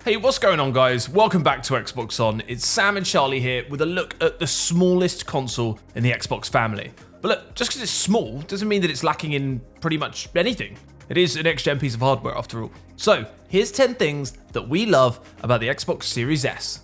Hey, what's going on, guys? Welcome back to Xbox On. It's Sam and Charley here with a look at the smallest console in the Xbox family. But look, just because it's small doesn't mean that it's lacking in pretty much anything. It is a next-gen piece of hardware after all. So, here's 10 things that we love about the Xbox Series S.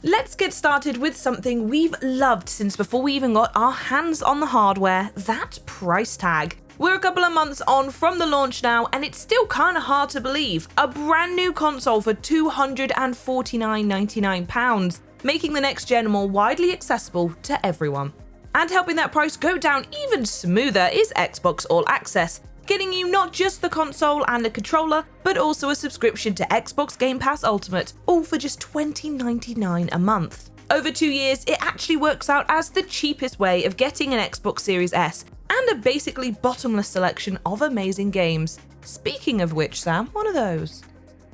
Let's get started with something we've loved since before we even got our hands on the hardware, that price tag. We're a couple of months on from the launch now, and it's still kinda hard to believe. A brand new console for £249.99, making the next gen more widely accessible to everyone. And helping that price go down even smoother is Xbox All Access, getting you not just the console and a controller, but also a subscription to Xbox Game Pass Ultimate, all for just $20.99 a month. Over 2 years, it actually works out as the cheapest way of getting an Xbox Series S, and a basically bottomless selection of amazing games. Speaking of which, Sam, what are those?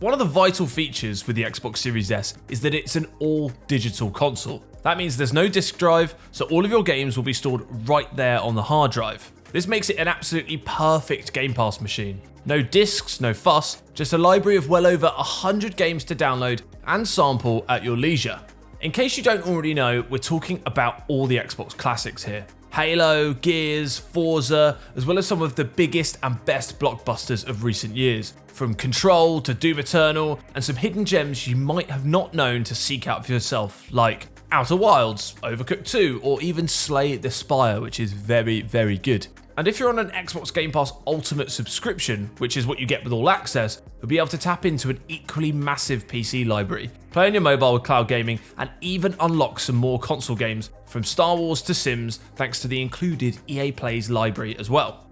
One of the vital features with the Xbox Series S is that it's an all-digital console. That means there's no disk drive, so all of your games will be stored right there on the hard drive. This makes it an absolutely perfect Game Pass machine. No discs, no fuss, just a library of well over 100 games to download and sample at your leisure. In case you don't already know, we're talking about all the Xbox classics here. Halo, Gears, Forza, as well as some of the biggest and best blockbusters of recent years, from Control to Doom Eternal, and some hidden gems you might have not known to seek out for yourself, like Outer Wilds, Overcooked 2, or even Slay the Spire, which is very, very good. And if you're on an Xbox Game Pass Ultimate subscription, which is what you get with All Access, you'll be able to tap into an equally massive PC library, play on your mobile with cloud gaming, and even unlock some more console games from Star Wars to Sims, thanks to the included EA Plays library as well.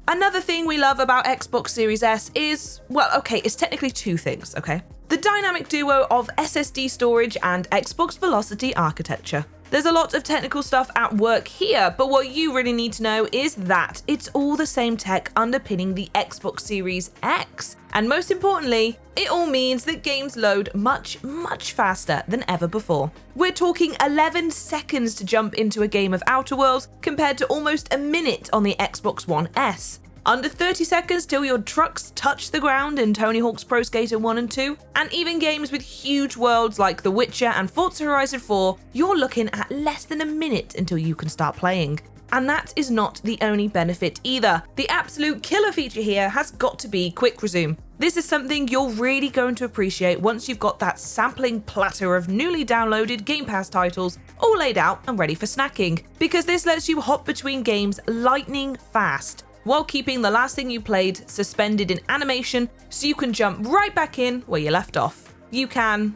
Another thing we love about Xbox Series S is, it's technically two things, okay? The dynamic duo of SSD storage and Xbox Velocity architecture. There's a lot of technical stuff at work here, but what you really need to know is that it's all the same tech underpinning the Xbox Series X. And most importantly, it all means that games load much, much faster than ever before. We're talking 11 seconds to jump into a game of Outer Worlds compared to almost a minute on the Xbox One S. Under 30 seconds till your trucks touch the ground in Tony Hawk's Pro Skater 1 and 2, and even games with huge worlds like The Witcher and Forza Horizon 4, you're looking at less than a minute until you can start playing. And that is not the only benefit either. The absolute killer feature here has got to be Quick Resume. This is something you're really going to appreciate once you've got that sampling platter of newly downloaded Game Pass titles all laid out and ready for snacking, because this lets you hop between games lightning fast, while keeping the last thing you played suspended in animation so you can jump right back in where you left off. You can,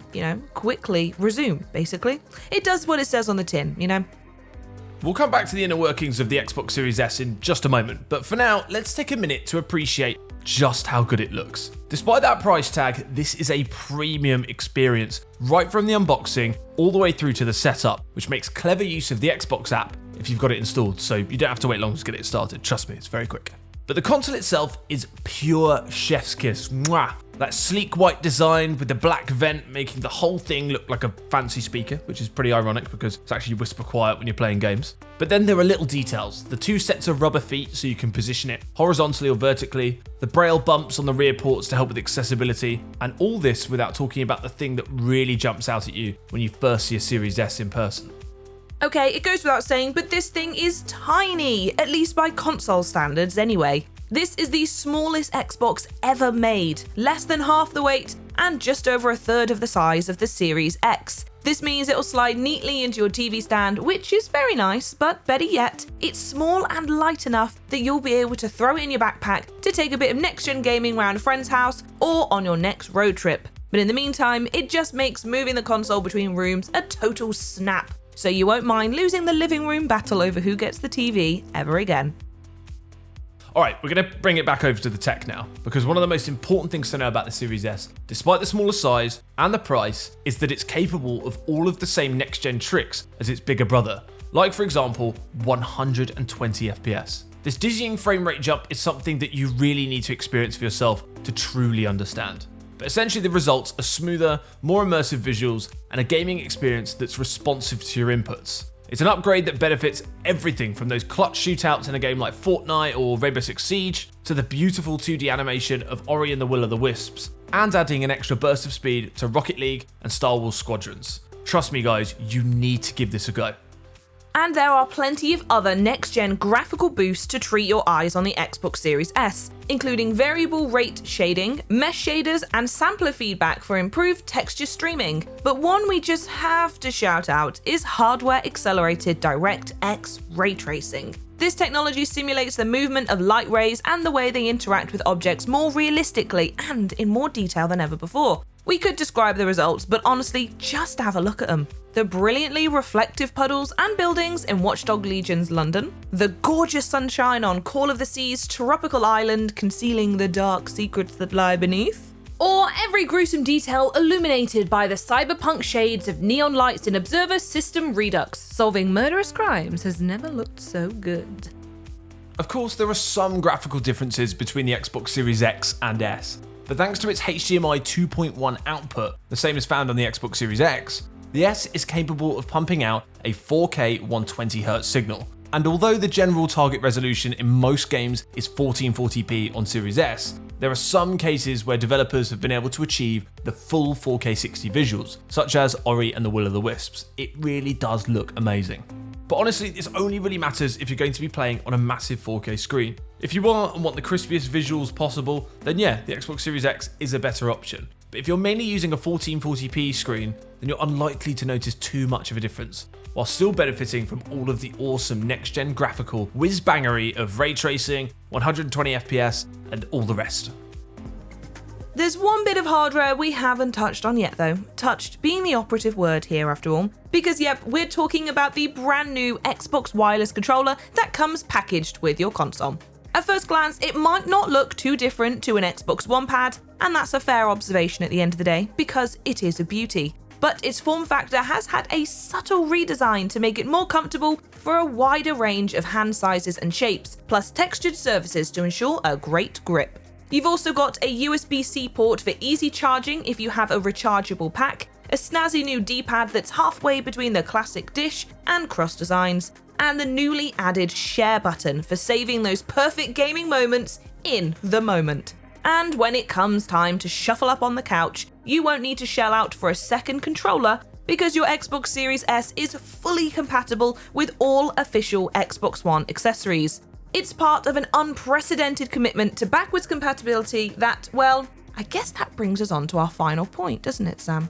quickly resume, basically. It does what it says on the tin, We'll come back to the inner workings of the Xbox Series S in just a moment, but for now, let's take a minute to appreciate just how good it looks. Despite that price tag, this is a premium experience, right from the unboxing all the way through to the setup, which makes clever use of the Xbox app if you've got it installed, so you don't have to wait long to get it started. Trust me, it's very quick. But the console itself is pure chef's kiss. Mwah! That sleek white design with the black vent making the whole thing look like a fancy speaker, which is pretty ironic because it's actually whisper quiet when you're playing games. But then there are little details. The 2 sets of rubber feet so you can position it horizontally or vertically, the braille bumps on the rear ports to help with accessibility, and all this without talking about the thing that really jumps out at you when you first see a Series S in person. Okay, it goes without saying, but this thing is tiny, at least by console standards anyway. This is the smallest Xbox ever made, less than half the weight, and just over a third of the size of the Series X. This means it'll slide neatly into your TV stand, which is very nice, but better yet, it's small and light enough that you'll be able to throw it in your backpack to take a bit of next-gen gaming around a friend's house or on your next road trip. But in the meantime, it just makes moving the console between rooms a total snap, so you won't mind losing the living room battle over who gets the TV ever again. Alright, we're going to bring it back over to the tech now, because one of the most important things to know about the Series S, despite the smaller size and the price, is that it's capable of all of the same next-gen tricks as its bigger brother, like for example, 120 FPS. This dizzying frame rate jump is something that you really need to experience for yourself to truly understand. But essentially the results are smoother, more immersive visuals, and a gaming experience that's responsive to your inputs. It's an upgrade that benefits everything from those clutch shootouts in a game like Fortnite or Rainbow Six Siege to the beautiful 2D animation of Ori and the Will of the Wisps, and adding an extra burst of speed to Rocket League and Star Wars Squadrons. Trust me guys, you need to give this a go. And there are plenty of other next-gen graphical boosts to treat your eyes on the Xbox Series S, including variable rate shading, mesh shaders, and sampler feedback for improved texture streaming. But one we just have to shout out is hardware-accelerated DirectX ray tracing. This technology simulates the movement of light rays and the way they interact with objects more realistically and in more detail than ever before. We could describe the results, but honestly, just have a look at them. The brilliantly reflective puddles and buildings in Watch Dogs Legion's London, the gorgeous sunshine on Call of the Sea's tropical island concealing the dark secrets that lie beneath, or every gruesome detail illuminated by the cyberpunk shades of neon lights in Observer System Redux. Solving murderous crimes has never looked so good. Of course, there are some graphical differences between the Xbox Series X and S, but thanks to its HDMI 2.1 output, the same as found on the Xbox Series X, the S is capable of pumping out a 4K 120Hz signal. And although the general target resolution in most games is 1440p on Series S, there are some cases where developers have been able to achieve the full 4K 60 visuals, such as Ori and the Will of the Wisps. It really does look amazing. But honestly, this only really matters if you're going to be playing on a massive 4K screen. If you are and want the crispiest visuals possible, then yeah, the Xbox Series X is a better option. But if you're mainly using a 1440p screen, then you're unlikely to notice too much of a difference, while still benefiting from all of the awesome next-gen graphical whiz-bangery of ray tracing, 120 FPS, and all the rest. There's one bit of hardware we haven't touched on yet though, touched being the operative word here after all, because yep, we're talking about the brand new Xbox wireless controller that comes packaged with your console. At first glance, it might not look too different to an Xbox One pad, and that's a fair observation at the end of the day, because it is a beauty. But its form factor has had a subtle redesign to make it more comfortable for a wider range of hand sizes and shapes, plus textured surfaces to ensure a great grip. You've also got a USB-C port for easy charging if you have a rechargeable pack, a snazzy new D-pad that's halfway between the classic dish and cross designs, and the newly added share button for saving those perfect gaming moments in the moment. And when it comes time to shuffle up on the couch, you won't need to shell out for a second controller because your Xbox Series S is fully compatible with all official Xbox One accessories. It's part of an unprecedented commitment to backwards compatibility that, well, I guess that brings us on to our final point, doesn't it, Sam?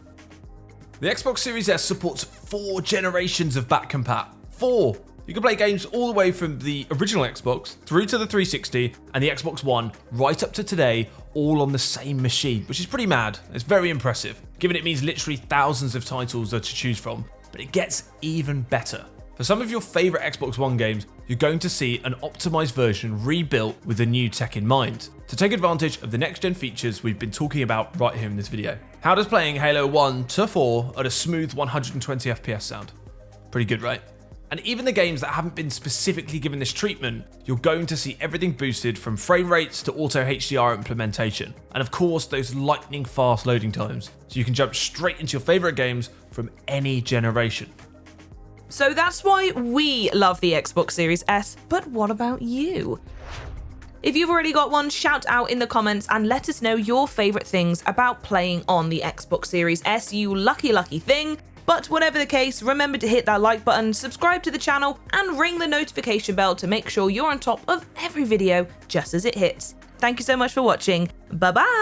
The Xbox Series S supports 4 generations of back compat. 4! You can play games all the way from the original Xbox through to the 360 and the Xbox One right up to today, all on the same machine, which is pretty mad. It's very impressive, given it means literally thousands of titles are to choose from, but it gets even better. For some of your favourite Xbox One games, you're going to see an optimised version rebuilt with the new tech in mind, to take advantage of the next-gen features we've been talking about right here in this video. How does playing Halo 1 to 4 at a smooth 120 FPS sound? Pretty good, right? And even the games that haven't been specifically given this treatment, you're going to see everything boosted from frame rates to auto HDR implementation. And of course, those lightning fast loading times, so you can jump straight into your favourite games from any generation. So that's why we love the Xbox Series S, but what about you? If you've already got one, shout out in the comments and let us know your favourite things about playing on the Xbox Series S, you lucky thing. But whatever the case, remember to hit that like button, subscribe to the channel, and ring the notification bell to make sure you're on top of every video just as it hits. Thank you so much for watching. Bye bye!